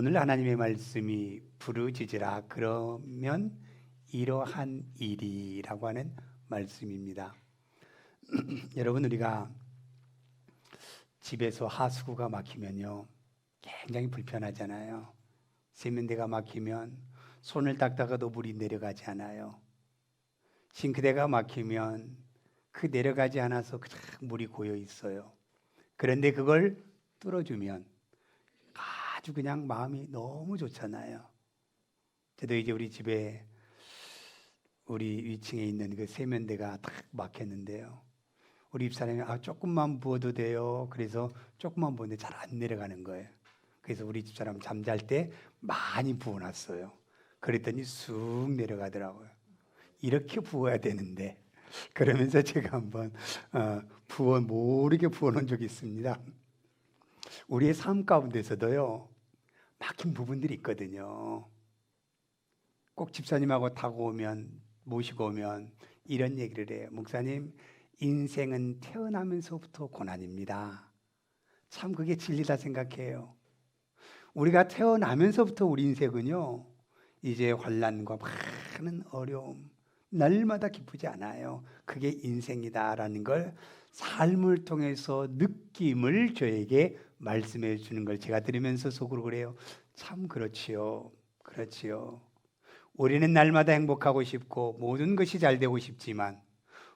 오늘 하나님의 말씀이 부르짖으라 그러면 이러한 일이라고 하는 말씀입니다. 여러분, 우리가 집에서 하수구가 막히면요 굉장히 불편하잖아요. 세면대가 막히면 손을 닦다가도 물이 내려가지 않아요. 싱크대가 막히면 그 내려가지 않아서 그냥 물이 고여 있어요. 그런데 그걸 뚫어주면 아주 그냥 마음이 너무 좋잖아요. 저도 이제 우리 집에 우리 위층에 있는 그 세면대가 딱 막혔는데요. 우리 집사람이 조금만 부어도 돼요. 그래서 조금만 부었는데 잘 안 내려가는 거예요. 그래서 우리 집사람 잠잘 때 많이 부어놨어요. 그랬더니 쑥 내려가더라고요. 이렇게 부어야 되는데 그러면서 제가 한번 모르게 부어놓은 적이 있습니다. 우리의 삶 가운데서도요 막힌 부분들이 있거든요. 꼭 집사님하고 모시고 오면 이런 얘기를 해요. 목사님, 인생은 태어나면서부터 고난입니다. 참 그게 진리다 생각해요. 우리가 태어나면서부터 우리 인생은요 이제 환난과 많은 어려움, 날마다 기쁘지 않아요. 그게 인생이다라는 걸 삶을 통해서 느낌을 저에게 말씀해 주는 걸 제가 들으면서 속으로 그래요. 참 그렇지요. 우리는 날마다 행복하고 싶고 모든 것이 잘 되고 싶지만,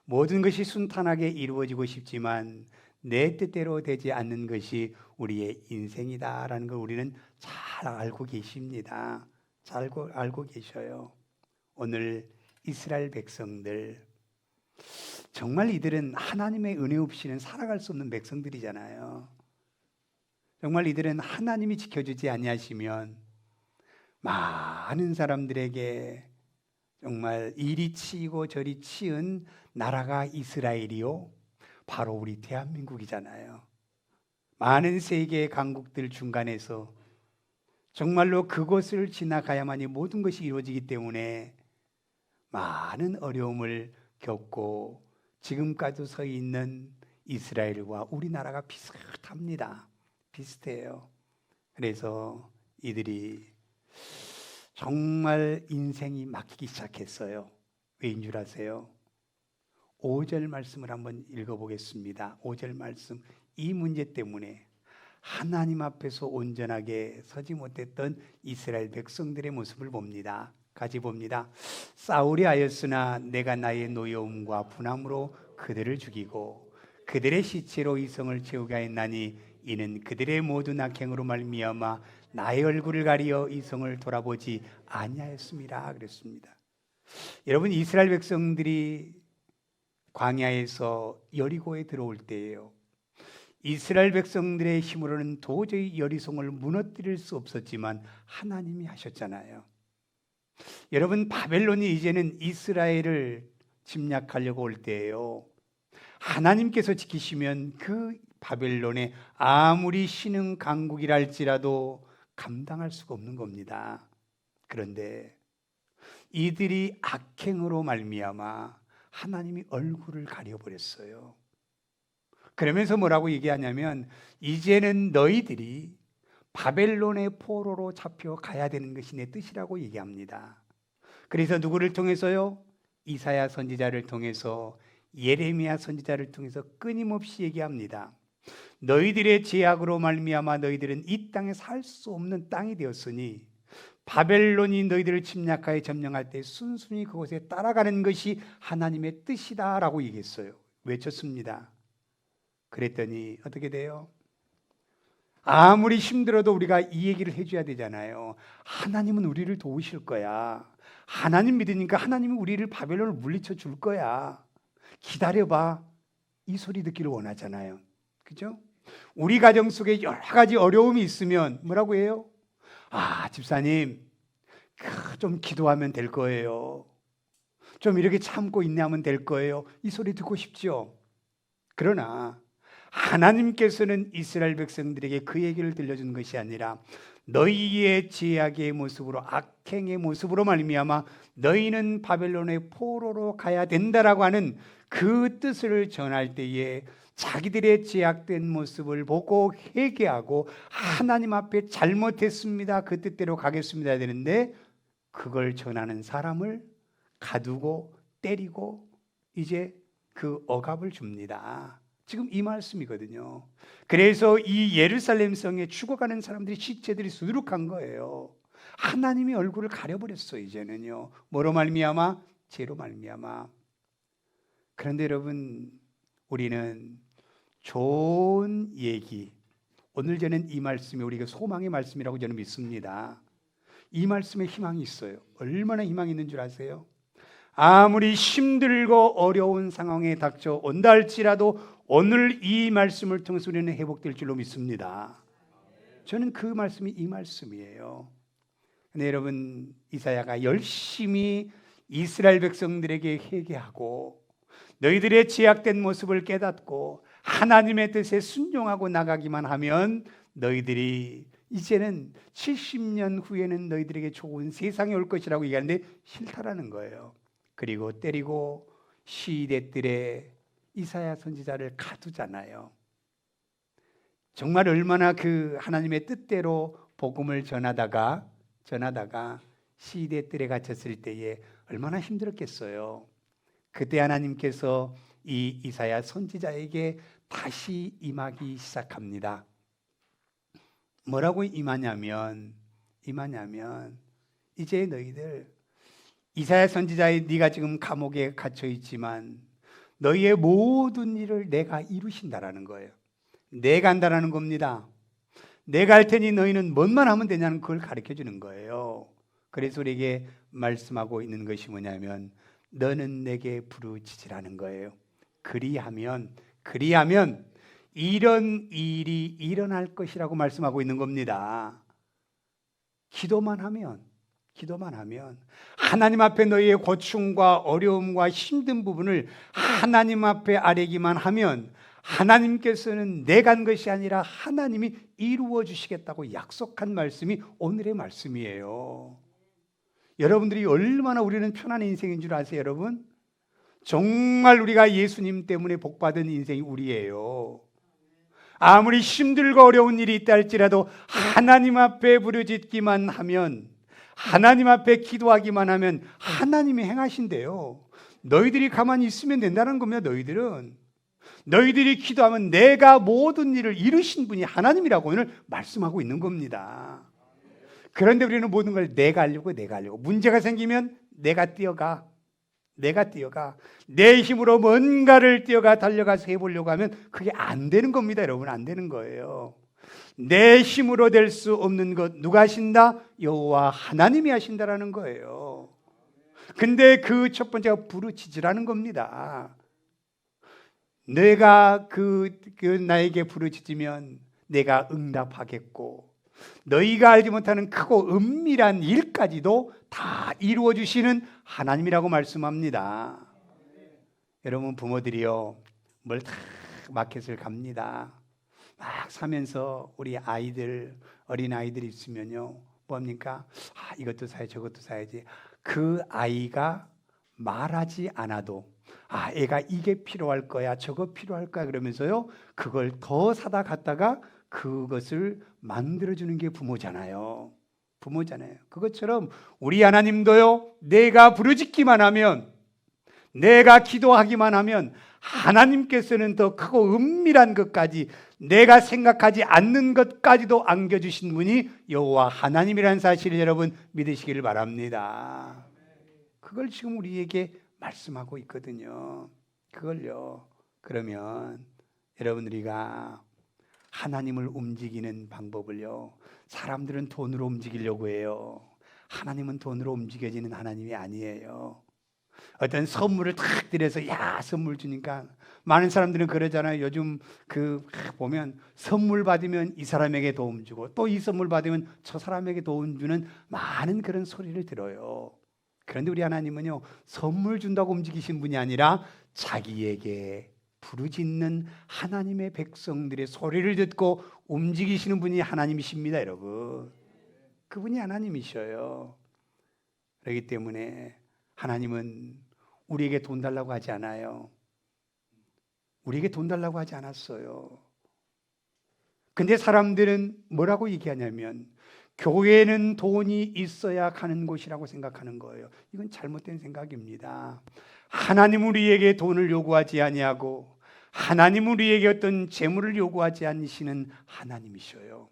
모든 것이 순탄하게 이루어지고 싶지만 내 뜻대로 되지 않는 것이 우리의 인생이다라는 걸 우리는 잘 알고 계십니다. 잘 알고 계셔요. 오늘 이스라엘 백성들, 정말 이들은 하나님의 은혜 없이는 살아갈 수 없는 백성들이잖아요. 정말 이들은 하나님이 지켜주지 아니하시면 많은 사람들에게 정말 이리 치이고 저리 치은 나라가 이스라엘이요, 바로 우리 대한민국이잖아요. 많은 세계의 강국들 중간에서 정말로 그곳을 지나가야만이 모든 것이 이루어지기 때문에 많은 어려움을 겪고 지금까지 서 있는 이스라엘과 우리나라가 비슷합니다. 비슷해요. 그래서 이들이 정말 인생이 막히기 시작했어요. 왜인 줄 아세요? 5절 말씀을 한번 읽어보겠습니다. 5절 말씀, 이 문제 때문에 하나님 앞에서 온전하게 서지 못했던 이스라엘 백성들의 모습을 봅니다. 같이 봅니다. 사울이 하였으나 내가 나의 노여움과 분함으로 그들을 죽이고 그들의 시체로 이성을 채우게 하였나니 이는 그들의 모든 악행으로 말미암아 나의 얼굴을 가리어 이성을 돌아보지 아니하였습니다. 그랬습니다. 여러분, 이스라엘 백성들이 광야에서 여리고에 들어올 때예요. 이스라엘 백성들의 힘으로는 도저히 여리송을 무너뜨릴 수 없었지만 하나님이 하셨잖아요. 여러분, 바벨론이 이제는 이스라엘을 침략하려고 올 때예요. 하나님께서 지키시면 그 바벨론에 아무리 신흥 강국이라 할지라도 감당할 수가 없는 겁니다. 그런데 이들이 악행으로 말미암아 하나님이 얼굴을 가려버렸어요. 그러면서 뭐라고 얘기하냐면 이제는 너희들이 바벨론의 포로로 잡혀가야 되는 것이 내 뜻이라고 얘기합니다. 그래서 누구를 통해서요? 이사야 선지자를 통해서, 예레미야 선지자를 통해서 끊임없이 얘기합니다. 너희들의 죄악으로 말미암아 너희들은 이 땅에 살 수 없는 땅이 되었으니 바벨론이 너희들을 침략하여 점령할 때 순순히 그곳에 따라가는 것이 하나님의 뜻이다라고 얘기했어요. 외쳤습니다. 그랬더니 어떻게 돼요? 아무리 힘들어도 우리가 이 얘기를 해줘야 되잖아요. 하나님은 우리를 도우실 거야. 하나님 믿으니까 하나님이 우리를 바벨론을 물리쳐 줄 거야. 기다려봐. 이 소리 듣기를 원하잖아요. 그죠? 우리 가정 속에 여러 가지 어려움이 있으면 뭐라고 해요? 집사님, 좀 기도하면 될 거예요. 좀 이렇게 참고 인내하면 될 거예요. 이 소리 듣고 싶죠? 그러나 하나님께서는 이스라엘 백성들에게 그 얘기를 들려준 것이 아니라 너희의 죄악의 모습으로, 악행의 모습으로 말미암아 너희는 바벨론의 포로로 가야 된다라고 하는 그 뜻을 전할 때에 자기들의 제약된 모습을 보고 회개하고 하나님 앞에 잘못했습니다, 그 뜻대로 가겠습니다 되는데, 그걸 전하는 사람을 가두고 때리고 이제 그 억압을 줍니다. 지금 이 말씀이거든요. 그래서 이 예루살렘 성에 죽어가는 사람들이, 시체들이 수두룩한 거예요. 하나님이 얼굴을 가려버렸어. 이제는요. 뭐로 말미암아? 죄로 말미암아. 그런데 여러분, 우리는 좋은 얘기, 오늘 저는 이 말씀이 우리가 소망의 말씀이라고 저는 믿습니다. 이 말씀에 희망이 있어요. 얼마나 희망이 있는 줄 아세요? 아무리 힘들고 어려운 상황에 닥쳐온다 할지라도 오늘 이 말씀을 통해서 우리는 회복될 줄로 믿습니다. 저는 그 말씀이 이 말씀이에요. 근데 여러분, 이사야가 열심히 이스라엘 백성들에게 회개하고 너희들의 제약된 모습을 깨닫고 하나님의 뜻에 순종하고 나가기만 하면 너희들이 이제는 70년 후에는 너희들에게 좋은 세상이 올 것이라고 얘기하는데 싫다라는 거예요. 그리고 때리고 시대들의 이사야 선지자를 가두잖아요. 정말 얼마나 그 하나님의 뜻대로 복음을 전하다가 시대들에 갇혔을 때에 얼마나 힘들었겠어요. 그때 하나님께서 이 이사야 선지자에게 다시 임하기 시작합니다. 뭐라고 임하냐면 이제 너희들, 이사야 선지자의 네가 지금 감옥에 갇혀 있지만 너희의 모든 일을 내가 이루신다라는 거예요. 내가 한다라는 겁니다. 내가 할 테니 너희는 뭔만 하면 되냐는 그걸 가르쳐 주는 거예요. 그래서 우리에게 말씀하고 있는 것이 뭐냐면 너는 내게 부르짖으라는 거예요. 그리하면 이런 일이 일어날 것이라고 말씀하고 있는 겁니다. 기도만 하면 하나님 앞에 너희의 고충과 어려움과 힘든 부분을 하나님 앞에 아뢰기만 하면 하나님께서는 내가 한 것이 아니라 하나님이 이루어 주시겠다고 약속한 말씀이 오늘의 말씀이에요. 여러분들이 얼마나 우리는 편한 인생인 줄 아세요, 여러분? 정말 우리가 예수님 때문에 복받은 인생이 우리예요. 아무리 힘들고 어려운 일이 있다 할지라도 하나님 앞에 부르짖기만 하면, 하나님 앞에 기도하기만 하면 하나님이 행하신대요. 너희들이 가만히 있으면 된다는 겁니다. 너희들이 기도하면 내가 모든 일을 이루신 분이 하나님이라고 오늘 말씀하고 있는 겁니다. 그런데 우리는 모든 걸 내가 하려고 문제가 생기면 내가 뛰어가 내 힘으로 뭔가를 뛰어가 달려가서 해보려고 하면 그게 안 되는 겁니다. 여러분, 안 되는 거예요. 내 힘으로 될 수 없는 것 누가 하신다? 여호와 하나님이 하신다라는 거예요. 근데 그 첫 번째가 부르짖으라는 겁니다. 내가 나에게 부르짖으면 내가 응답하겠고 너희가 알지 못하는 크고 은밀한 일까지도 다 이루어 주시는 하나님이라고 말씀합니다. 여러분, 부모들이요, 뭘 다 마켓을 갑니다. 막 사면서 우리 아이들, 어린 아이들이 있으면요, 뭡니까? 이것도 사야 저것도 사야지. 그 아이가 말하지 않아도 애가 이게 필요할 거야, 저거 필요할 거야 그러면서요, 그걸 더 사다 갖다가 그것을 만들어주는 게 부모잖아요. 그것처럼 우리 하나님도요, 내가 부르짖기만 하면, 내가 기도하기만 하면 하나님께서는 더 크고 은밀한 것까지, 내가 생각하지 않는 것까지도 안겨주신 분이 여호와 하나님이라는 사실을 여러분 믿으시기를 바랍니다. 그걸 지금 우리에게 말씀하고 있거든요. 그걸요. 그러면 여러분, 우리가 하나님을 움직이는 방법을요, 사람들은 돈으로 움직이려고 해요. 하나님은 돈으로 움직여지는 하나님이 아니에요. 어떤 선물을 탁 드려서 선물 주니까 많은 사람들은 그러잖아요. 요즘 보면 선물 받으면 이 사람에게 도움 주고 또 이 선물 받으면 저 사람에게 도움 주는 많은 그런 소리를 들어요. 그런데 우리 하나님은요, 선물 준다고 움직이신 분이 아니라 자기에게 부르짖는 하나님의 백성들의 소리를 듣고 움직이시는 분이 하나님이십니다, 여러분. 그분이 하나님이셔요. 그렇기 때문에 하나님은 우리에게 돈 달라고 하지 않아요. 우리에게 돈 달라고 하지 않았어요. 근데 사람들은 뭐라고 얘기하냐면 교회는 돈이 있어야 가는 곳이라고 생각하는 거예요. 이건 잘못된 생각입니다. 하나님 우리에게 돈을 요구하지 아니하고 하나님 우리에게 어떤 재물을 요구하지 않으시는 하나님이셔요.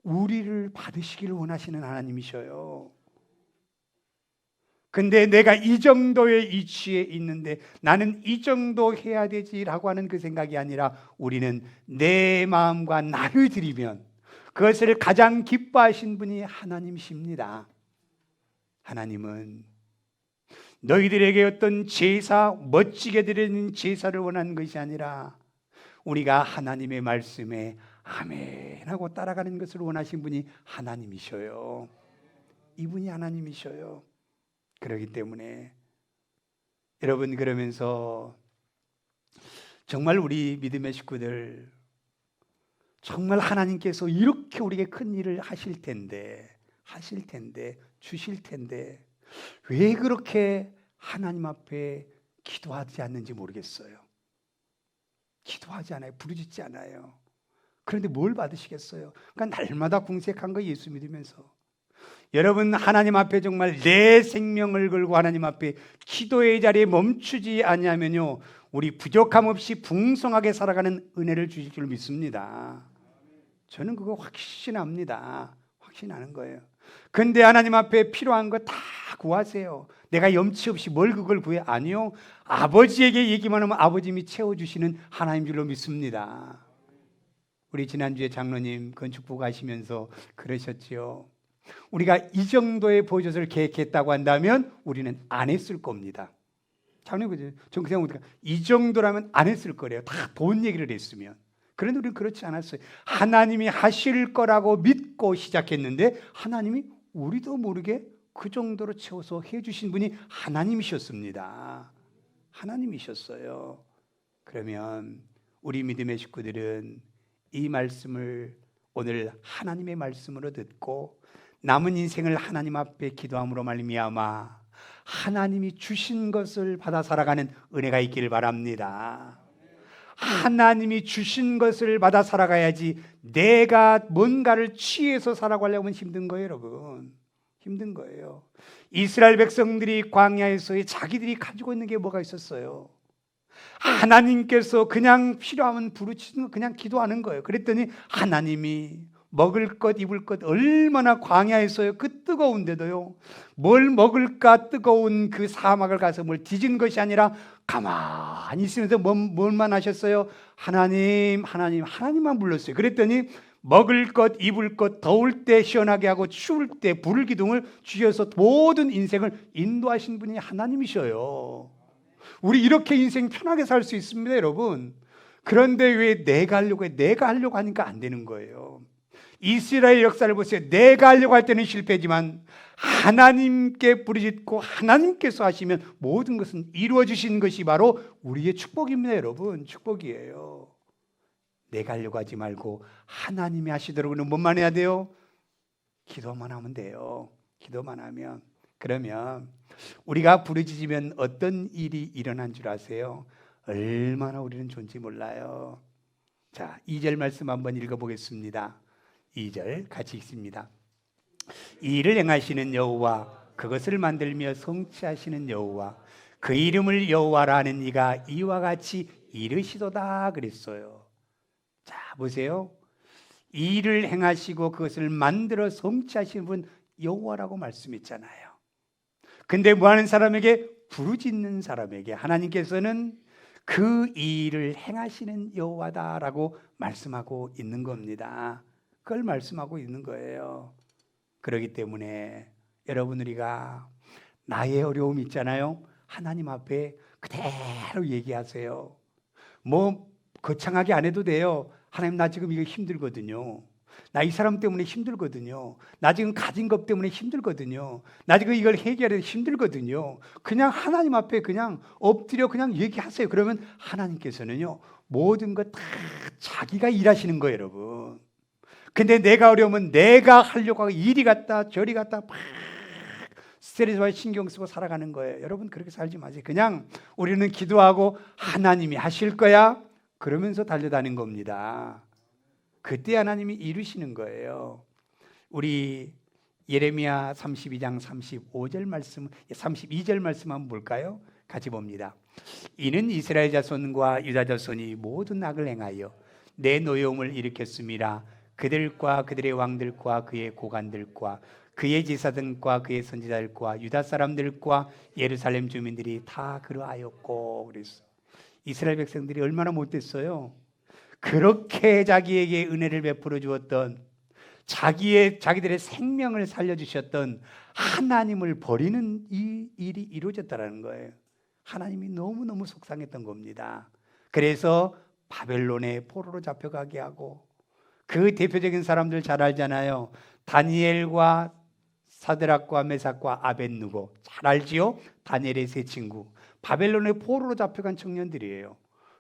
우리를 받으시기를 원하시는 하나님이셔요. 근데 내가 이 정도의 이치에 있는데 나는 이 정도 해야 되지라고 하는 그 생각이 아니라 우리는 내 마음과 나를 드리면 그것을 가장 기뻐하신 분이 하나님이십니다. 하나님은 너희들에게 어떤 제사, 멋지게 드리는 제사를 원하는 것이 아니라 우리가 하나님의 말씀에 아멘 하고 따라가는 것을 원하신 분이 하나님이셔요. 이분이 하나님이셔요. 그렇기 때문에 여러분, 그러면서 정말 우리 믿음의 식구들, 정말 하나님께서 이렇게 우리에게 큰 일을 하실 텐데 주실 텐데 왜 그렇게 하나님 앞에 기도하지 않는지 모르겠어요. 기도하지 않아요. 부르짖지 않아요. 그런데 뭘 받으시겠어요? 그러니까 날마다 궁색한 거 예수 믿으면서. 여러분, 하나님 앞에 정말 내 생명을 걸고 하나님 앞에 기도의 자리에 멈추지 않으면요, 우리 부족함 없이 풍성하게 살아가는 은혜를 주실 줄 믿습니다. 저는 그거 확신합니다. 확신하는 거예요. 근데 하나님 앞에 필요한 거 다 구하세요. 내가 염치 없이 뭘 그걸 구해? 아니요. 아버지에게 얘기만 하면 아버님이 채워주시는 하나님 줄로 믿습니다. 우리 지난주에 장로님 건축부 가시면서 그러셨지요. 우리가 이 정도의 보조를 계획했다고 한다면 우리는 안 했을 겁니다. 장로님, 그죠? 전 그냥 우리가 이 정도라면 안 했을 거래요. 다 돈 얘기를 했으면. 그런데 우리는 그렇지 않았어요. 하나님이 하실 거라고 믿고 시작했는데 하나님이 우리도 모르게 그 정도로 채워서 해주신 분이 하나님이셨습니다. 하나님이셨어요. 그러면 우리 믿음의 식구들은 이 말씀을 오늘 하나님의 말씀으로 듣고 남은 인생을 하나님 앞에 기도함으로 말미암아 하나님이 주신 것을 받아 살아가는 은혜가 있기를 바랍니다. 하나님이 주신 것을 받아 살아가야지 내가 뭔가를 취해서 살아가려면 힘든 거예요, 여러분. 힘든 거예요. 이스라엘 백성들이 광야에서 자기들이 가지고 있는 게 뭐가 있었어요? 하나님께서 그냥 필요하면 부르시는, 그냥 기도하는 거예요. 그랬더니 하나님이 먹을 것 입을 것 얼마나 광야에서요, 그 뜨거운데도요, 뭘 먹을까 뜨거운 그 사막을 가서 뭘 뒤진 것이 아니라 가만히 있으면서 뭘만 하셨어요? 하나님만 불렀어요. 그랬더니 먹을 것 입을 것 더울 때 시원하게 하고 추울 때 불을 기둥을 주셔서 모든 인생을 인도하신 분이 하나님이셔요. 우리 이렇게 인생 편하게 살 수 있습니다, 여러분. 그런데 왜 내가 하려고 해? 내가 하려고 하니까 안 되는 거예요. 이스라엘 역사를 보세요. 내가 하려고 할 때는 실패지만 하나님께 부르짖고 하나님께서 하시면 모든 것은 이루어지신 것이 바로 우리의 축복입니다, 여러분. 축복이에요. 내가 하려고 하지 말고 하나님이 하시도록은 뭐만 해야 돼요? 기도만 하면 돼요. 기도만 하면. 그러면 우리가 부르짖으면 어떤 일이 일어난 줄 아세요? 얼마나 우리는 좋은지 몰라요. 자, 2절 말씀 한번 읽어보겠습니다. 2절 같이 읽습니다. 이 일을 행하시는 여호와, 그것을 만들며 성취하시는 여호와, 그 이름을 여호와라 하는 이가 이와 같이 이르시도다 그랬어요. 자, 보세요. 이 일을 행하시고 그것을 만들어 성취하시는 분 여호와라고 말씀했잖아요. 근데 뭐하는 사람에게? 부르짖는 사람에게 하나님께서는 그 일을 행하시는 여호와다라고 말씀하고 있는 겁니다. 그걸 말씀하고 있는 거예요. 그렇기 때문에 여러분, 우리가 나의 어려움 있잖아요. 하나님 앞에 그대로 얘기하세요. 뭐 거창하게 안 해도 돼요. 하나님, 나 지금 이거 힘들거든요. 나 이 사람 때문에 힘들거든요. 나 지금 가진 것 때문에 힘들거든요. 나 지금 이걸 해결해서 힘들거든요. 그냥 하나님 앞에 그냥 엎드려 그냥 얘기하세요. 그러면 하나님께서는요, 모든 것 다 자기가 일하시는 거예요, 여러분. 근데 내가 어려우면 내가 하려고 하고 이리 갔다 저리 갔다 막 스트레스와 신경 쓰고 살아가는 거예요. 여러분 그렇게 살지 마세요. 그냥 우리는 기도하고 하나님이 하실 거야 그러면서 달려다니는 겁니다. 그때 하나님이 이루시는 거예요. 우리 예레미야 32장 35절 말씀, 32절 말씀 한번 볼까요? 같이 봅니다. 이는 이스라엘 자손과 유다 자손이 모든 악을 행하여 내 노여움을 일으켰음이라. 그들과 그들의 왕들과 그의 고관들과 그의 지사들과 그의 선지자들과 유다 사람들과 예루살렘 주민들이 다 그러하였고. 그랬어. 이스라엘 백성들이 얼마나 못됐어요. 그렇게 자기에게 은혜를 베풀어 주었던, 자기들의 생명을 살려주셨던 하나님을 버리는 이 일이 이루어졌다는 거예요. 하나님이 너무너무 속상했던 겁니다. 그래서 바벨론의 포로로 잡혀가게 하고, 그 대표적인 사람들 잘 알잖아요. 다니엘과 사드락과 메삭과 아벳느고, 잘 알지요? 다니엘의 세 친구, 바벨론의 포로로 잡혀간 청년들이에요.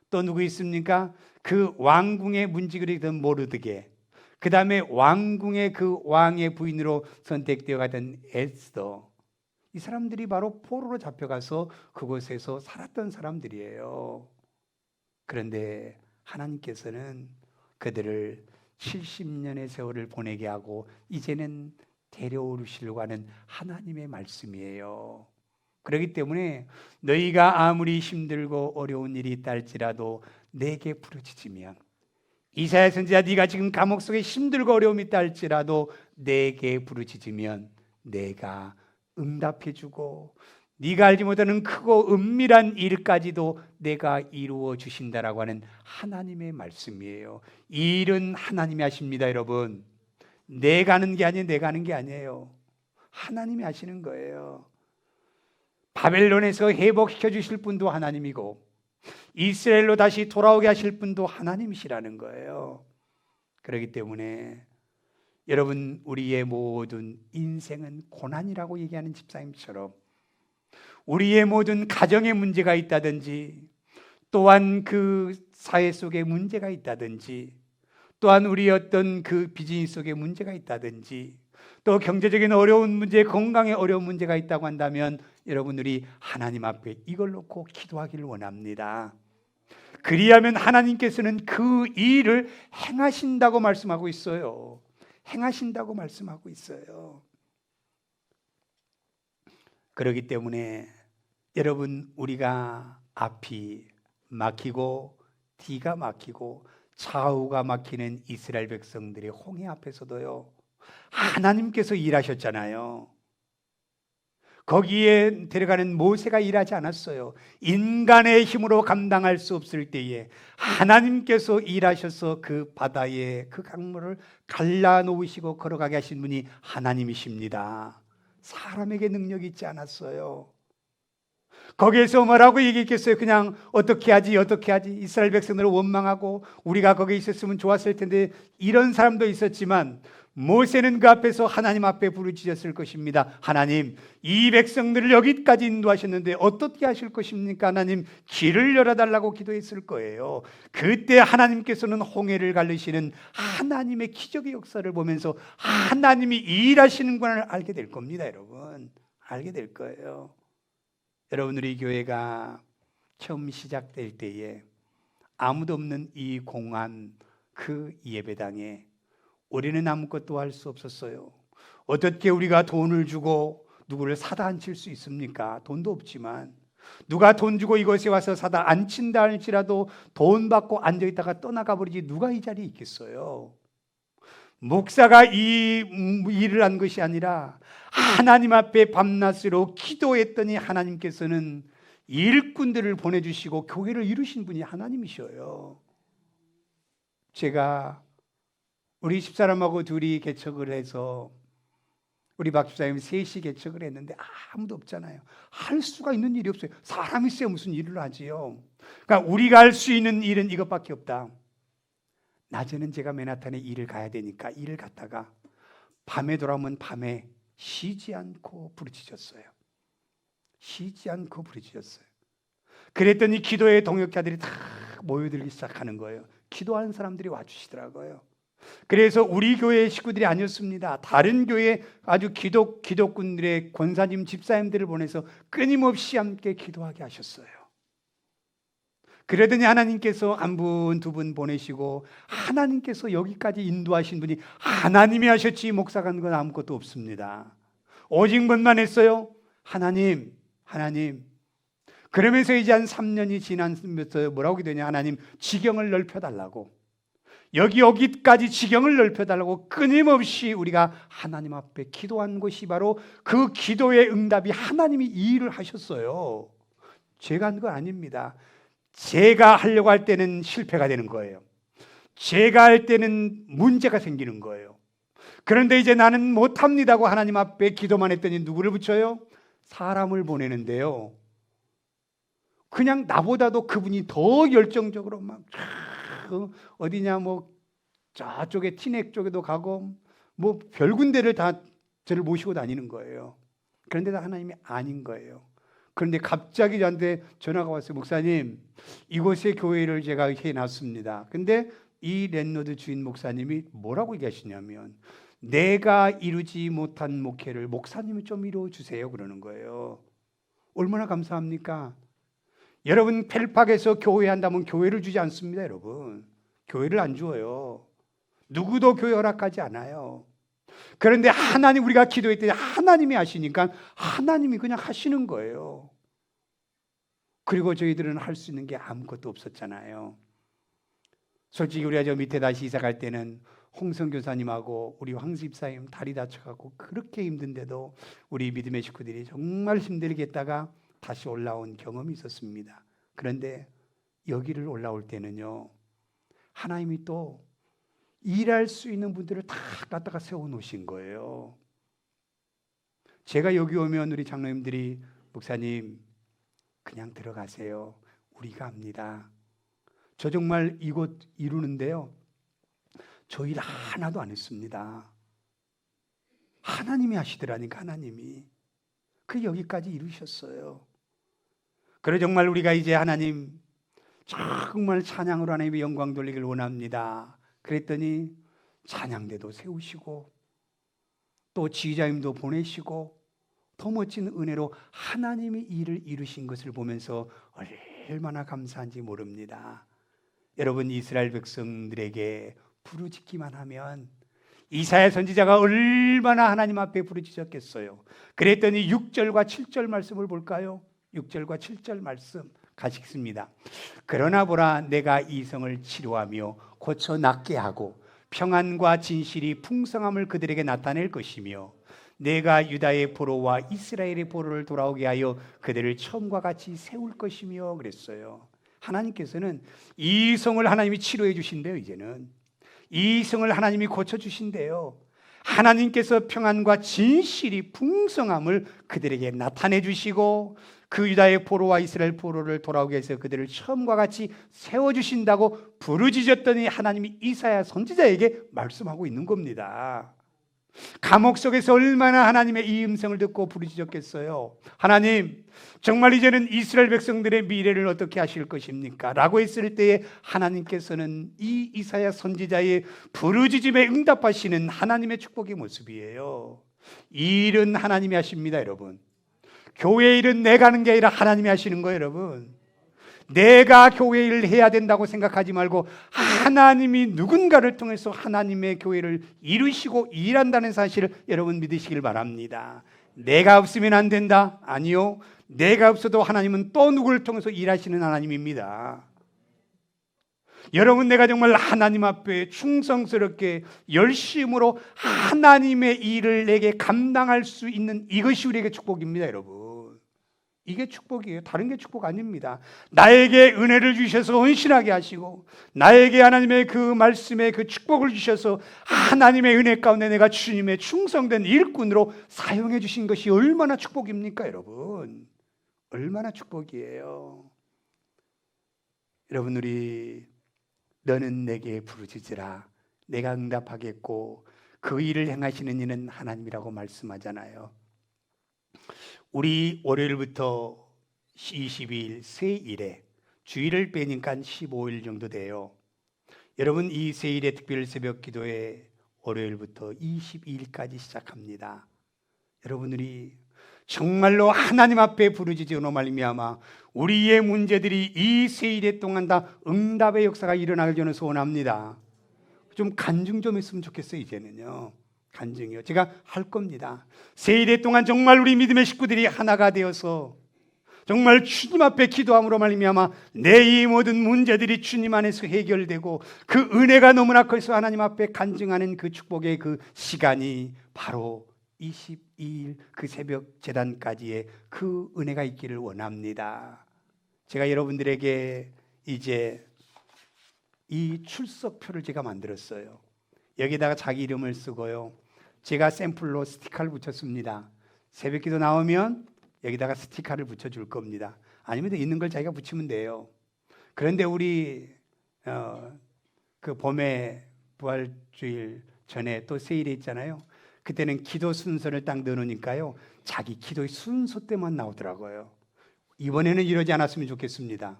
또 누구 있습니까? 그 왕궁의 문지기였던 모르드게, 그 다음에 왕궁의 그 왕의 부인으로 선택되어 가던 에스더. 이 사람들이 바로 포로로 잡혀가서 그곳에서 살았던 사람들이에요. 그런데 하나님께서는 그들을 70년의 세월을 보내게 하고 이제는 데려오시려고 하는 하나님의 말씀이에요. 그렇기 때문에 너희가 아무리 힘들고 어려운 일이 있다 할지라도 내게 부르짖으면, 이사야 선지자 네가 지금 감옥 속에 힘들고 어려움이 있다 할지라도 내게 부르짖으면 내가 응답해 주고 네가 알지 못하는 크고 은밀한 일까지도 내가 이루어 주신다라고 하는 하나님의 말씀이에요. 이 일은 하나님이 하십니다, 여러분. 내가 하는 게 아니에요. 내가 하는 게 아니에요. 하나님이 하시는 거예요. 바벨론에서 회복시켜 주실 분도 하나님이고 이스라엘로 다시 돌아오게 하실 분도 하나님이시라는 거예요. 그렇기 때문에 여러분, 우리의 모든 인생은 고난이라고 얘기하는 집사님처럼 우리의 모든 가정에 문제가 있다든지, 또한 그 사회 속에 문제가 있다든지, 또한 우리 어떤 그 비즈니스 속에 문제가 있다든지, 또 경제적인 어려운 문제, 건강에 어려운 문제가 있다고 한다면 여러분들이 하나님 앞에 이걸 놓고 기도하기를 원합니다. 그리하면 하나님께서는 그 일을 행하신다고 말씀하고 있어요. 행하신다고 말씀하고 있어요. 그렇기 때문에 여러분, 우리가 앞이 막히고 뒤가 막히고 좌우가 막히는 이스라엘 백성들의 홍해 앞에서도요, 하나님께서 일하셨잖아요. 거기에 데려가는 모세가 일하지 않았어요. 인간의 힘으로 감당할 수 없을 때에 하나님께서 일하셔서 그 바다에 그 강물을 갈라놓으시고 걸어가게 하신 분이 하나님이십니다. 사람에게 능력이 있지 않았어요. 거기에서 뭐라고 얘기했겠어요? 그냥 어떻게 하지 이스라엘 백성들을 원망하고 우리가 거기에 있었으면 좋았을 텐데, 이런 사람도 있었지만 모세는 그 앞에서 하나님 앞에 부르짖었을 것입니다. 하나님, 이 백성들을 여기까지 인도하셨는데 어떻게 하실 것입니까? 하나님, 길을 열어달라고 기도했을 거예요. 그때 하나님께서는 홍해를 가르시는 하나님의 기적의 역사를 보면서 하나님이 일하시는구나를 알게 될 겁니다. 여러분, 알게 될 거예요. 여러분, 우리 교회가 처음 시작될 때에 아무도 없는 이 공안 그 예배당에 우리는 아무것도 할 수 없었어요. 어떻게 우리가 돈을 주고 누구를 사다 앉힐 수 있습니까? 돈도 없지만 누가 돈 주고 이곳에 와서 사다 앉힌다 할지라도 돈 받고 앉아있다가 떠나가 버리지 누가 이 자리에 있겠어요? 목사가 이 일을 한 것이 아니라 하나님 앞에 밤낮으로 기도했더니 하나님께서는 일꾼들을 보내주시고 교회를 이루신 분이 하나님이셔요. 제가 우리 집사람하고 둘이 개척을 해서 우리 박 집사님 셋이 개척을 했는데 아무도 없잖아요. 할 수가 있는 일이 없어요. 사람이 있어야 무슨 일을 하지요. 그러니까 우리가 할 수 있는 일은 이것밖에 없다. 낮에는 제가 맨하탄에 일을 가야 되니까 일을 갔다가 밤에 돌아오면 밤에 쉬지 않고 부르짖었어요. 쉬지 않고 부르짖었어요. 그랬더니 기도의 동역자들이 다 모여들기 시작하는 거예요. 기도하는 사람들이 와주시더라고요. 그래서 우리 교회 식구들이 아니었습니다. 다른 교회 아주 기독군들의 권사님, 집사님들을 보내서 끊임없이 함께 기도하게 하셨어요. 그러더니 하나님께서 한 분, 두 분 보내시고 하나님께서 여기까지 인도하신 분이 하나님이 하셨지 목사가 한 건 아무것도 없습니다. 오직 뭔만 했어요? 하나님. 그러면서 이제 한 3년이 지나면서 뭐라고 기도했냐? 하나님 지경을 넓혀달라고. 여기까지 지경을 넓혀달라고 끊임없이 우리가 하나님 앞에 기도한 것이 바로 그 기도의 응답이 하나님이 이 일을 하셨어요. 제가 한 건 아닙니다. 제가 하려고 할 때는 실패가 되는 거예요. 제가 할 때는 문제가 생기는 거예요. 그런데 이제 나는 못합니다고 하나님 앞에 기도만 했더니 누구를 붙여요? 사람을 보내는데요. 그냥 나보다도 그분이 더 열정적으로 막 어디냐 뭐 저쪽에 티넥 쪽에도 가고 뭐 별 군데를 다 저를 모시고 다니는 거예요. 그런데 하나님이 아닌 거예요. 그런데 갑자기 저한테 전화가 왔어요. 목사님, 이곳에 교회를 제가 해놨습니다. 근데 이 랜로드 주인 목사님이 뭐라고 얘기하시냐면 내가 이루지 못한 목회를 목사님이 좀 이루어주세요 그러는 거예요. 얼마나 감사합니까? 여러분, 펠팍에서 교회 한다면 교회를 주지 않습니다. 여러분, 교회를 안 주어요. 누구도 교회 허락하지 않아요. 그런데 하나님, 우리가 기도했더니 하나님이 하시니까 하나님이 그냥 하시는 거예요. 그리고 저희들은 할 수 있는 게 아무것도 없었잖아요. 솔직히 우리가 저 밑에 다시 이사 갈 때는 홍성 교사님하고 우리 황 집사님 다리 다쳐가고 그렇게 힘든데도 우리 믿음의 식구들이 정말 힘들게 했다가 다시 올라온 경험이 있었습니다. 그런데 여기를 올라올 때는요, 하나님이 또 일할 수 있는 분들을 다 갖다가 세워놓으신 거예요. 제가 여기 오면 우리 장로님들이 목사님 그냥 들어가세요. 우리가 합니다. 저 정말 이곳 이루는데요, 저 일 하나도 안 했습니다. 하나님이 하시더라니까. 하나님이 그 여기까지 이루셨어요. 그래 정말 우리가 이제 하나님 정말 찬양으로 하나님의 영광 돌리길 원합니다. 그랬더니 찬양대도 세우시고 또 지휘자님도 보내시고 더 멋진 은혜로 하나님이 일을 이루신 것을 보면서 얼마나 감사한지 모릅니다. 여러분, 이스라엘 백성들에게 부르짖기만 하면 이사야 선지자가 얼마나 하나님 앞에 부르짖었겠어요. 그랬더니 6절과 7절 말씀을 볼까요? 6절과 7절 말씀 같이 읽습니다. 그러나 보라, 내가 이성을 치료하며 고쳐 낫게 하고 평안과 진실이 풍성함을 그들에게 나타낼 것이며 내가 유다의 보로와 이스라엘의 보로를 돌아오게 하여 그들을 처음과 같이 세울 것이며 그랬어요. 하나님께서는 이성을 하나님이 치료해 주신대요. 이제는 이성을 하나님이 고쳐주신대요. 하나님께서 평안과 진실이 풍성함을 그들에게 나타내 주시고 그 유다의 포로와 이스라엘 포로를 돌아오게 해서 그들을 처음과 같이 세워주신다고 부르짖었더니 하나님이 이사야 선지자에게 말씀하고 있는 겁니다. 감옥 속에서 얼마나 하나님의 이 음성을 듣고 부르짖었겠어요. 하나님, 정말 이제는 이스라엘 백성들의 미래를 어떻게 하실 것입니까? 라고 했을 때에 하나님께서는 이 이사야 선지자의 부르짖음에 응답하시는 하나님의 축복의 모습이에요. 이 일은 하나님이 하십니다. 여러분, 교회 일은 내가 하는 게 아니라 하나님이 하시는 거예요. 여러분, 내가 교회 일을 해야 된다고 생각하지 말고 하나님이 누군가를 통해서 하나님의 교회를 이루시고 일한다는 사실을 여러분 믿으시길 바랍니다. 내가 없으면 안 된다? 아니요, 내가 없어도 하나님은 또 누구를 통해서 일하시는 하나님입니다. 여러분, 내가 정말 하나님 앞에 충성스럽게 열심으로 하나님의 일을 내게 감당할 수 있는 이것이 우리에게 축복입니다. 여러분, 이게 축복이에요. 다른 게 축복 아닙니다. 나에게 은혜를 주셔서 헌신하게 하시고 나에게 하나님의 그 말씀에 그 축복을 주셔서 하나님의 은혜 가운데 내가 주님의 충성된 일꾼으로 사용해 주신 것이 얼마나 축복입니까? 여러분, 얼마나 축복이에요. 여러분, 우리 너는 내게 부르짖으라 내가 응답하겠고 그 일을 행하시는 이는 하나님이라고 말씀하잖아요. 우리 월요일부터 22일 세일에 주일을 빼니까 15일 정도 돼요. 여러분, 이 세일의 특별 새벽 기도회 월요일부터 22일까지 시작합니다. 여러분들이 정말로 하나님 앞에 부르짖음으로 말미암아 우리의 문제들이 이 세일의 동안 다 응답의 역사가 일어나길 저는 소원합니다. 좀 간증 좀 했으면 좋겠어요. 이제는요, 간증이요. 제가 할 겁니다. 세일의 동안 정말 우리 믿음의 식구들이 하나가 되어서 정말 주님 앞에 기도함으로 말미암아 내 이 모든 문제들이 주님 안에서 해결되고 그 은혜가 너무나 커서 하나님 앞에 간증하는 그 축복의 그 시간이 바로 22일 그 새벽 제단까지의 그 은혜가 있기를 원합니다. 제가 여러분들에게 이제 이 출석표를 제가 만들었어요. 여기다가 자기 이름을 쓰고요, 제가 샘플로 스티커를 붙였습니다. 새벽기도 나오면 여기다가 스티커를 붙여줄 겁니다. 아니면 있는 걸 자기가 붙이면 돼요. 그런데 우리 그 봄의 부활주일 전에 또 세일이 있잖아요. 그때는 기도 순서를 딱 넣어놓으니까요, 자기 기도의 순서 때만 나오더라고요. 이번에는 이러지 않았으면 좋겠습니다.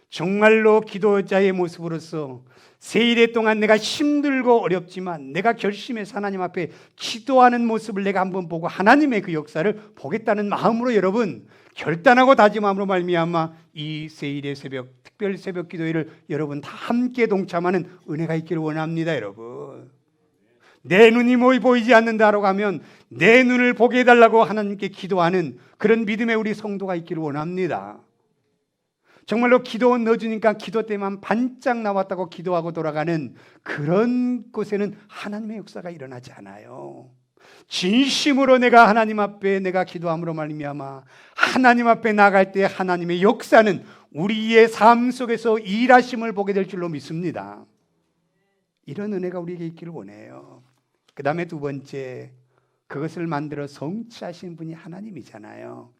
정말로 기도자의 모습으로서 세일의 동안 내가 힘들고 어렵지만 내가 결심해서 하나님 앞에 기도하는 모습을 내가 한번 보고 하나님의 그 역사를 보겠다는 마음으로 여러분 결단하고 다짐함으로 말미암아 이 세일의 새벽 특별 새벽 기도회를 여러분 다 함께 동참하는 은혜가 있기를 원합니다. 여러분, 내 눈이 보이지 않는다라고 하면 내 눈을 보게 해달라고 하나님께 기도하는 그런 믿음의 우리 성도가 있기를 원합니다. 정말로 기도 넣어주니까 기도 때만 반짝 나왔다고 기도하고 돌아가는 그런 곳에는 하나님의 역사가 일어나지 않아요. 진심으로 내가 하나님 앞에 내가 기도함으로 말미암아 하나님 앞에 나갈 때 하나님의 역사는 우리의 삶 속에서 일하심을 보게 될 줄로 믿습니다. 이런 은혜가 우리에게 있기를 원해요. 그 다음에 두 번째, 그것을 만들어 성취하신 분이 하나님이잖아요.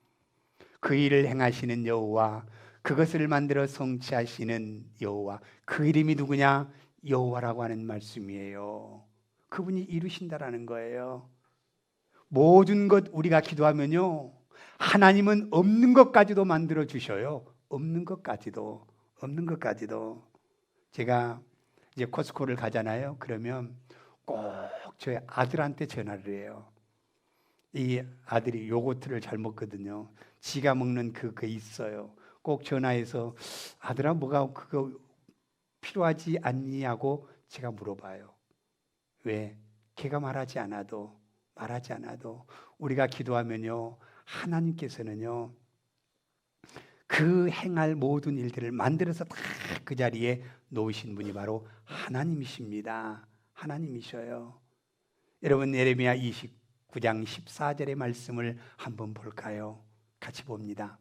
그 일을 행하시는 여호와, 그것을 만들어 성취하시는 여호와, 그 이름이 누구냐? 여호와라고 하는 말씀이에요. 그분이 이루신다라는 거예요. 모든 것 우리가 기도하면요, 하나님은 없는 것까지도 만들어 주셔요. 없는 것까지도. 제가 이제 코스코를 가잖아요. 그러면 꼭 저희 아들한테 전화를 해요. 이 아들이 요거트를 잘 먹거든요. 지가 먹는 그거 있어요. 꼭 전화해서 아들아 뭐가 그거 필요하지 않냐고 제가 물어봐요. 왜? 걔가 말하지 않아도 우리가 기도하면요, 하나님께서는요 그 행할 모든 일들을 만들어서 다 그 자리에 놓으신 분이 바로 하나님이십니다. 하나님이셔요. 여러분, 예레미야 29장 14절의 말씀을 한번 볼까요? 같이 봅니다.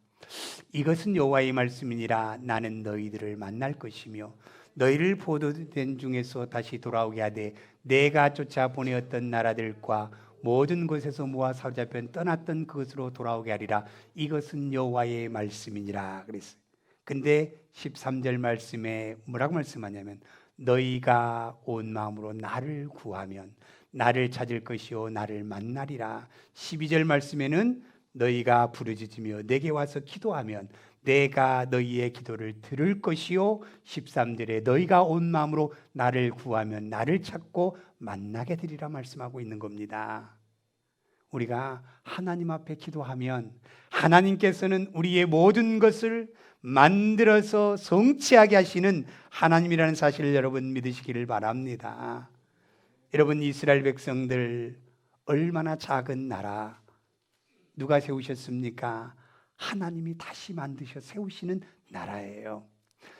이것은 여호와의 말씀이니라. 나는 너희들을 만날 것이며 너희를 포도된 중에서 다시 돌아오게 하되 내가 쫓아 보내었던 나라들과 모든 곳에서 모아 사로잡혀 떠났던 그것으로 돌아오게 하리라. 이것은 여호와의 말씀이니라 그랬어요. 근데 13절 말씀에 뭐라고 말씀하냐면 너희가 온 마음으로 나를 구하면 나를 찾을 것이요 나를 만나리라. 12절 말씀에는 너희가 부르짖으며 내게 와서 기도하면 내가 너희의 기도를 들을 것이요 13절에 너희가 온 마음으로 나를 구하면 나를 찾고 만나게 되리라 말씀하고 있는 겁니다. 우리가 하나님 앞에 기도하면 하나님께서는 우리의 모든 것을 만들어서 성취하게 하시는 하나님이라는 사실을 여러분 믿으시기를 바랍니다. 여러분, 이스라엘 백성들 얼마나 작은 나라 누가 세우셨습니까? 하나님이 다시 만드셔 세우시는 나라예요.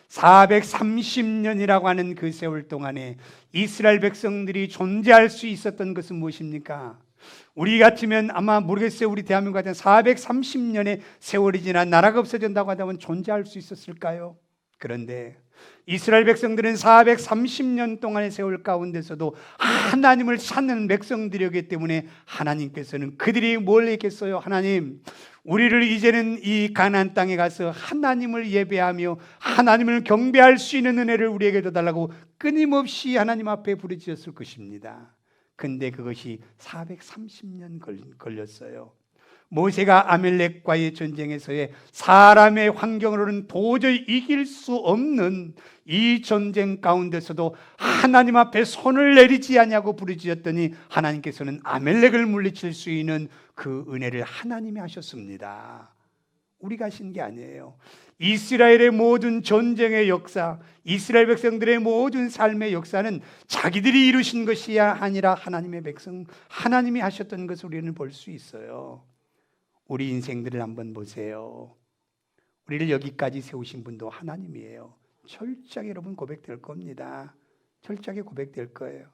430년이라고 하는 그 세월 동안에 이스라엘 백성들이 존재할 수 있었던 것은 무엇입니까? 우리 같으면 아마 모르겠어요. 우리 대한민국 같은 430년의 세월이 지나 나라가 없어진다고 한다면 존재할 수 있었을까요? 그런데 이스라엘 백성들은 430년 동안의 세월 가운데서도 하나님을 찾는 백성들이었기 때문에 하나님께서는 그들이 뭘 했겠어요? 하나님, 우리를 이제는 이 가나안 땅에 가서 하나님을 예배하며 하나님을 경배할 수 있는 은혜를 우리에게 더 달라고 끊임없이 하나님 앞에 부르짖었을 것입니다. 근데 그것이 430년 걸렸어요. 모세가 아멜렉과의 전쟁에서의 사람의 환경으로는 도저히 이길 수 없는 이 전쟁 가운데서도 하나님 앞에 손을 내리지 아니하고 부르짖었더니 하나님께서는 아멜렉을 물리칠 수 있는 그 은혜를 하나님이 하셨습니다. 우리가 하신 게 아니에요. 이스라엘의 모든 전쟁의 역사, 이스라엘 백성들의 모든 삶의 역사는 자기들이 이루신 것이 아니라 하나님의 백성, 하나님이 하셨던 것을 우리는 볼 수 있어요. 우리 인생들을 한번 보세요. 우리를 여기까지 세우신 분도 하나님이에요. 철저하게 여러분 고백될 겁니다. 철저하게 고백될 거예요.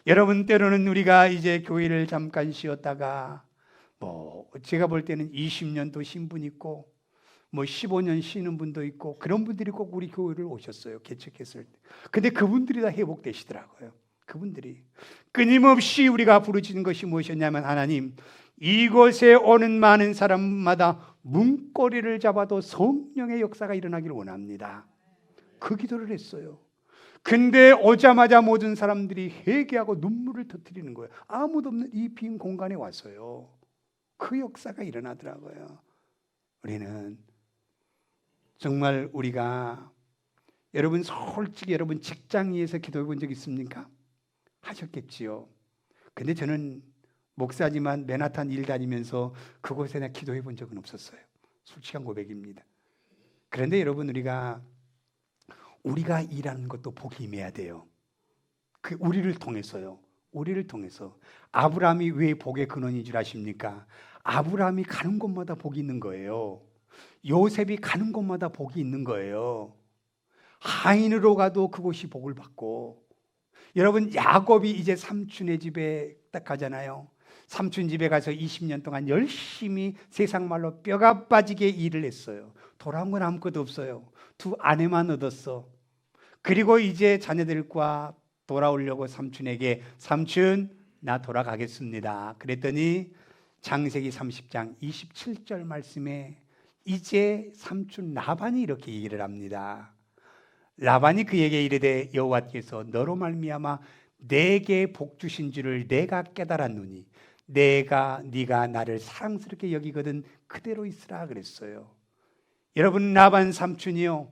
여러분, 때로는 우리가 이제 교회를 잠깐 쉬었다가 제가 볼 때는 20년도 쉰 분 있고 15년 쉬는 분도 있고 그런 분들이 꼭 우리 교회를 오셨어요. 개척했을 때. 근데 그분들이 다 회복되시더라고요. 그분들이 끊임없이 우리가 부르짖는 것이 무엇이었냐면, 하나님, 이곳에 오는 많은 사람마다 문고리를 잡아도 성령의 역사가 일어나기를 원합니다. 그 기도를 했어요. 근데 오자마자 모든 사람들이 회개하고 눈물을 터뜨리는 거예요. 아무도 없는 이 빈 공간에 와서요. 그 역사가 일어나더라고요. 우리는 정말 우리가, 여러분 솔직히 여러분 직장 위에서 기도해 본 적 있습니까? 하셨겠지요. 근데 저는 목사지만 맨하탄 일 다니면서 그곳에 내가 기도해 본 적은 없었어요. 솔직한 고백입니다. 그런데 여러분, 우리가 일하는 것도 복이 임해야 돼요. 그 우리를 통해서요. 우리를 통해서. 아브라함이 왜 복의 근원인 줄 아십니까? 아브라함이 가는 곳마다 복이 있는 거예요. 요셉이 가는 곳마다 복이 있는 거예요. 하인으로 가도 그곳이 복을 받고, 여러분 야곱이 이제 삼촌의 집에 딱 가잖아요. 삼촌 집에 가서 20년 동안 열심히 세상 말로 뼈가 빠지게 일을 했어요. 돌아온 건 아무것도 없어요. 2 아내만 얻었어. 그리고 이제 자녀들과 돌아오려고 삼촌에게, 삼촌 나 돌아가겠습니다. 그랬더니 창세기 30장 27절 말씀에 이제 삼촌 라반이 이렇게 얘기를 합니다. 라반이 그에게 이르되 여호와께서 너로 말미암아 내게 복 주신 줄을 내가 깨달았노니 네가 나를 사랑스럽게 여기거든 그대로 있으라 그랬어요. 여러분, 라반 삼촌이요,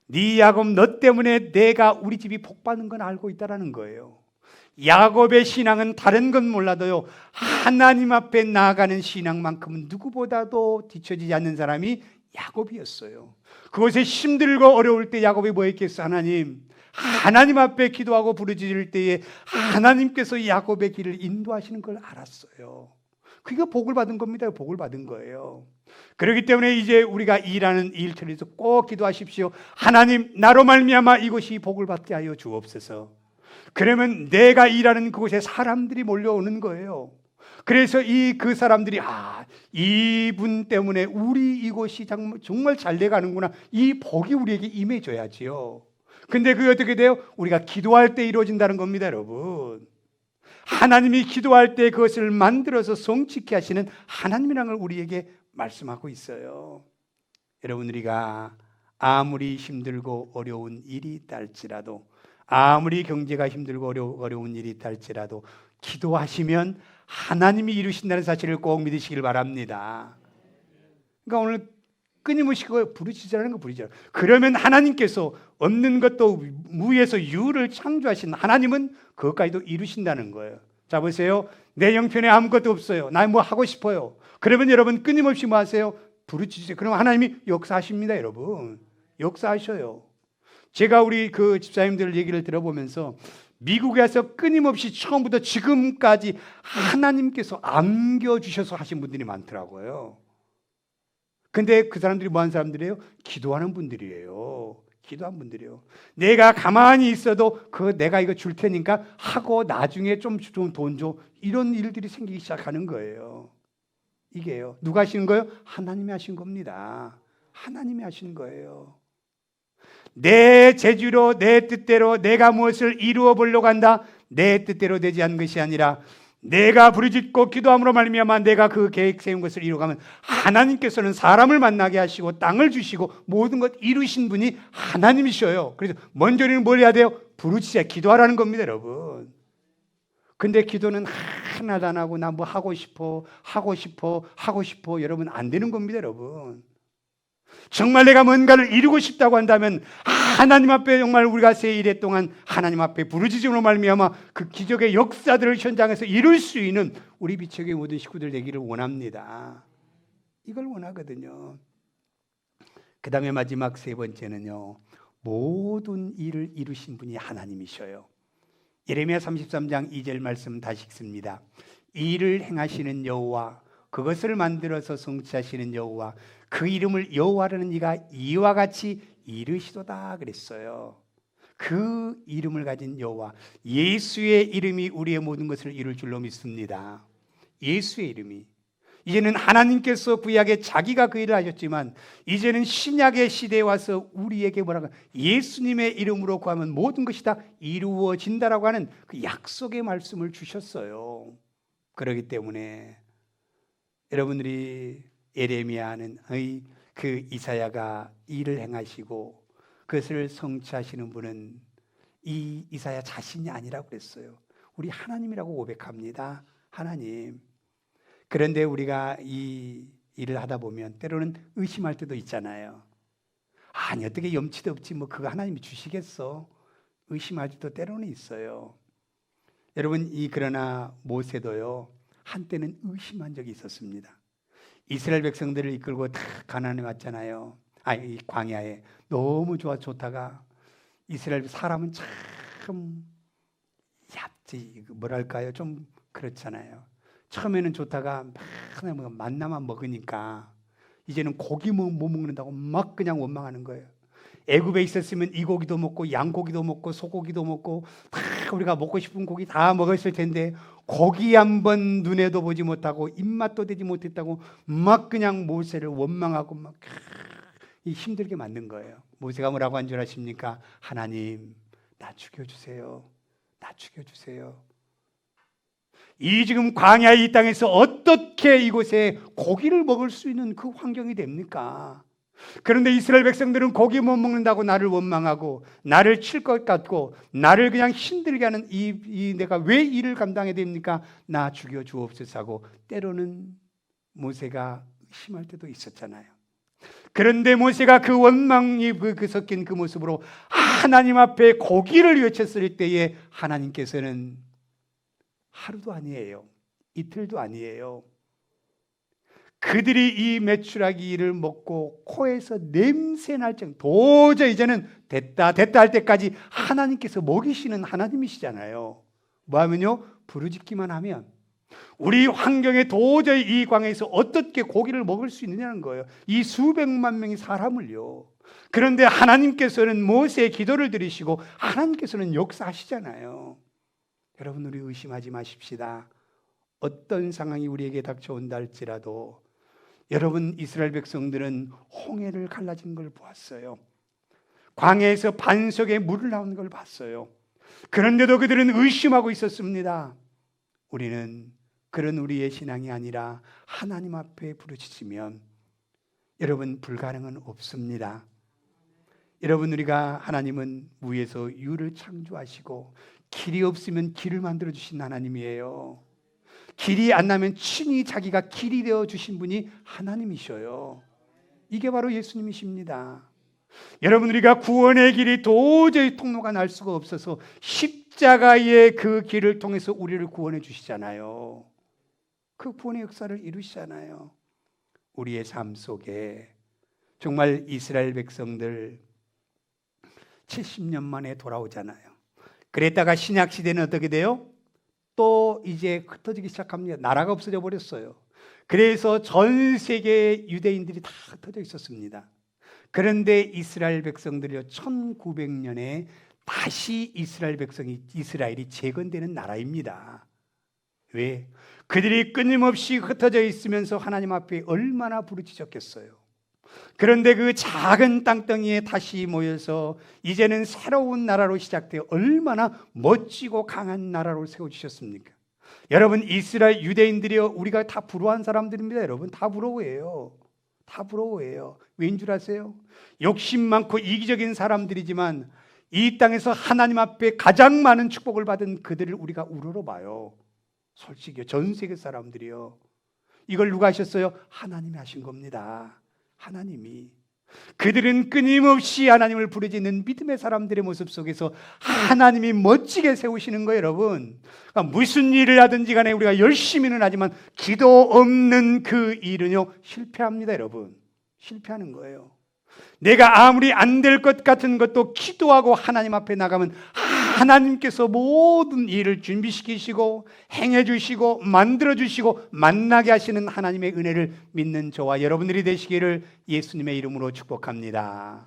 네 야곱 너 때문에 내가 우리 집이 복 받는 건 알고 있다라는 거예요. 야곱의 신앙은 다른 건 몰라도요, 하나님 앞에 나아가는 신앙만큼은 누구보다도 뒤처지지 않는 사람이 야곱이었어요. 그곳에 힘들고 어려울 때 야곱이 뭐 했겠어? 하나님 앞에 기도하고 부르짖을 때에 하나님께서 야곱의 길을 인도하시는 걸 알았어요. 그게 복을 받은 겁니다. 복을 받은 거예요. 그렇기 때문에 이제 우리가 일하는 일터에서 꼭 기도하십시오. 하나님, 나로 말미암아 이곳이 복을 받게 하여 주옵소서. 그러면 내가 일하는 그곳에 사람들이 몰려오는 거예요. 그래서 그 사람들이 이분 때문에 우리 이곳이 정말 잘 돼가는구나, 이 복이 우리에게 임해줘야지요. 근데 그게 어떻게 돼요? 우리가 기도할 때 이루어진다는 겁니다, 여러분. 하나님이 기도할 때 그것을 만들어서 성취케 하시는 하나님이라는 걸 우리에게 말씀하고 있어요. 여러분, 우리가 아무리 힘들고 어려운 일이 있다 할지라도, 아무리 경제가 힘들고 어려운 일이 있다 할지라도 기도하시면 하나님이 이루신다는 사실을 꼭 믿으시길 바랍니다. 그러니까 오늘 끊임없이 부르짖으라는 거 부르짖으라. 그러면 하나님께서 없는 것도 무에서 유를 창조하신 하나님은 그것까지도 이루신다는 거예요. 자, 보세요. 내 형편에 아무것도 없어요. 나 뭐 하고 싶어요. 그러면 여러분 끊임없이 뭐 하세요? 부르짖으세요. 그럼 하나님이 역사하십니다, 여러분. 역사하셔요. 제가 우리 그 집사님들 얘기를 들어보면서 미국에서 끊임없이 처음부터 지금까지 하나님께서 안겨주셔서 하신 분들이 많더라고요. 근데 그 사람들이 뭐 하는 사람들이에요? 기도하는 분들이에요. 기도한 분들이요. 내가 가만히 있어도 내가 이거 줄 테니까 하고 나중에 좀 돈 줘. 이런 일들이 생기기 시작하는 거예요. 이게요. 누가 하시는 거예요? 하나님이 하신 겁니다. 하나님이 하신 거예요. 내 재주로, 내 뜻대로 내가 무엇을 이루어 보려고 한다. 내 뜻대로 되지 않는 것이 아니라 내가 부르짖고 기도함으로 말미암아 내가 그 계획 세운 것을 이루어가면 하나님께서는 사람을 만나게 하시고 땅을 주시고 모든 것 이루신 분이 하나님이셔요. 그래서 먼저 우리는 뭘 해야 돼요? 부르짖어야, 기도하라는 겁니다, 여러분. 근데 기도는 하나도 안 하고 나 뭐 하고 싶어 여러분 안 되는 겁니다, 여러분. 정말 내가 뭔가를 이루고 싶다고 한다면 하나님 앞에 정말 우리가 새 일에 동안 하나님 앞에 부르짖음으로 말미암아 그 기적의 역사들을 현장에서 이룰 수 있는 우리 비척의 모든 식구들 되기를 원합니다. 이걸 원하거든요. 그 다음에 마지막 세 번째는요, 모든 일을 이루신 분이 하나님이셔요. 예레미야 33장 2절 말씀 다시 읽습니다. 일을 행하시는 여호와, 그것을 만들어서 성취하시는 여호와, 그 이름을 여호와라는 이가 이와 같이 이르시도다 그랬어요. 그 이름을 가진 여호와, 예수의 이름이 우리의 모든 것을 이룰 줄로 믿습니다. 예수의 이름이. 이제는 하나님께서 구약에 자기가 그 일을 하셨지만 이제는 신약의 시대에 와서 우리에게 뭐라고, 예수님의 이름으로 구하면 모든 것이 다 이루어진다라고 하는 그 약속의 말씀을 주셨어요. 그렇기 때문에 여러분들이 예레미야는 그 이사야가 일을 행하시고 그것을 성취하시는 분은 이 이사야 자신이 아니라고 그랬어요. 우리 하나님이라고 고백합니다. 하나님. 그런데 우리가 이 일을 하다 보면 때로는 의심할 때도 있잖아요. 아니 어떻게 염치도 없지 뭐 그거 하나님이 주시겠어? 의심할 때도 때로는 있어요. 여러분 그러나 모세도요 한때는 의심한 적이 있었습니다. 이스라엘 백성들을 이끌고 다 가나안에 왔잖아요. 이 광야에 너무 좋다가 이스라엘 사람은 참 얕지 뭐랄까요 좀 그렇잖아요. 처음에는 좋다가 막 만나만 먹으니까 이제는 고기 못 먹는다고 막 그냥 원망하는 거예요. 애굽에 있었으면 이 고기도 먹고 양고기도 먹고 소고기도 먹고 다 우리가 먹고 싶은 고기 다 먹었을 텐데 고기 한번 눈에도 보지 못하고 입맛도 대지 못했다고 막 그냥 모세를 원망하고 막 힘들게 만든 거예요. 모세가 뭐라고 한 줄 아십니까? 하나님 나 죽여주세요. 나 죽여주세요. 이 지금 광야의 이 땅에서 어떻게 이곳에 고기를 먹을 수 있는 그 환경이 됩니까? 그런데 이스라엘 백성들은 고기 못 먹는다고 나를 원망하고 나를 칠 것 같고 나를 그냥 힘들게 하는 내가 왜 일을 감당해야 됩니까? 나 죽여 주옵소서 하고 때로는 모세가 의심할 때도 있었잖아요. 그런데 모세가 그 원망이 섞인 그 모습으로 하나님 앞에 고기를 외쳤을 때에 하나님께서는 하루도 아니에요. 이틀도 아니에요. 그들이 이 메추라기를 먹고 코에서 냄새 날 정도 도저히 이제는 됐다 할 때까지 하나님께서 먹이시는 하나님이시잖아요. 뭐하면요? 부르짖기만 하면 우리 환경에 도저히 이 광야에서 어떻게 고기를 먹을 수 있느냐는 거예요. 이 수백만 명의 사람을요. 그런데 하나님께서는 모세의 기도를 들으시고 하나님께서는 역사하시잖아요. 여러분 우리 의심하지 마십시다. 어떤 상황이 우리에게 닥쳐온다 할지라도 여러분 이스라엘 백성들은 홍해를 갈라진 걸 보았어요. 광야에서 반석에 물을 나오는 걸 봤어요. 그런데도 그들은 의심하고 있었습니다. 우리는 그런 우리의 신앙이 아니라 하나님 앞에 부르짖으면 여러분 불가능은 없습니다. 여러분 우리가 하나님은 위에서 유를 창조하시고 길이 없으면 길을 만들어 주신 하나님이에요. 길이 안 나면 친히 자기가 길이 되어 주신 분이 하나님이셔요. 이게 바로 예수님이십니다. 여러분 우리가 구원의 길이 도저히 통로가 날 수가 없어서 십자가의 그 길을 통해서 우리를 구원해 주시잖아요. 그 구원의 역사를 이루시잖아요. 우리의 삶 속에 정말 이스라엘 백성들 70년 만에 돌아오잖아요. 그랬다가 신약 시대는 어떻게 돼요? 또 이제 흩어지기 시작합니다. 나라가 없어져 버렸어요. 그래서 전 세계 유대인들이 다 흩어져 있었습니다. 그런데 이스라엘 백성들이요 1900년에 다시 이스라엘이 재건되는 나라입니다. 왜? 그들이 끊임없이 흩어져 있으면서 하나님 앞에 얼마나 부르짖었겠어요. 그런데 그 작은 땅덩이에 다시 모여서 이제는 새로운 나라로 시작되어 얼마나 멋지고 강한 나라로 세워주셨습니까? 여러분 이스라엘 유대인들이요 우리가 다 부러워한 사람들입니다. 여러분 다 부러워해요. 다 부러워해요. 왜인 줄 아세요? 욕심 많고 이기적인 사람들이지만 이 땅에서 하나님 앞에 가장 많은 축복을 받은 그들을 우리가 우러러 봐요. 솔직히 전 세계 사람들이요. 이걸 누가 하셨어요? 하나님이 하신 겁니다. 하나님이. 그들은 끊임없이 하나님을 부르짖는 믿음의 사람들의 모습 속에서 하나님이 멋지게 세우시는 거예요, 여러분. 그러니까 무슨 일을 하든지 간에 우리가 열심히는 하지만 기도 없는 그 일은요, 실패합니다, 여러분. 실패하는 거예요. 내가 아무리 안 될 것 같은 것도 기도하고 하나님 앞에 나가면 하나님께서 모든 일을 준비시키시고 행해 주시고 만들어 주시고 만나게 하시는 하나님의 은혜를 믿는 저와 여러분들이 되시기를 예수님의 이름으로 축복합니다.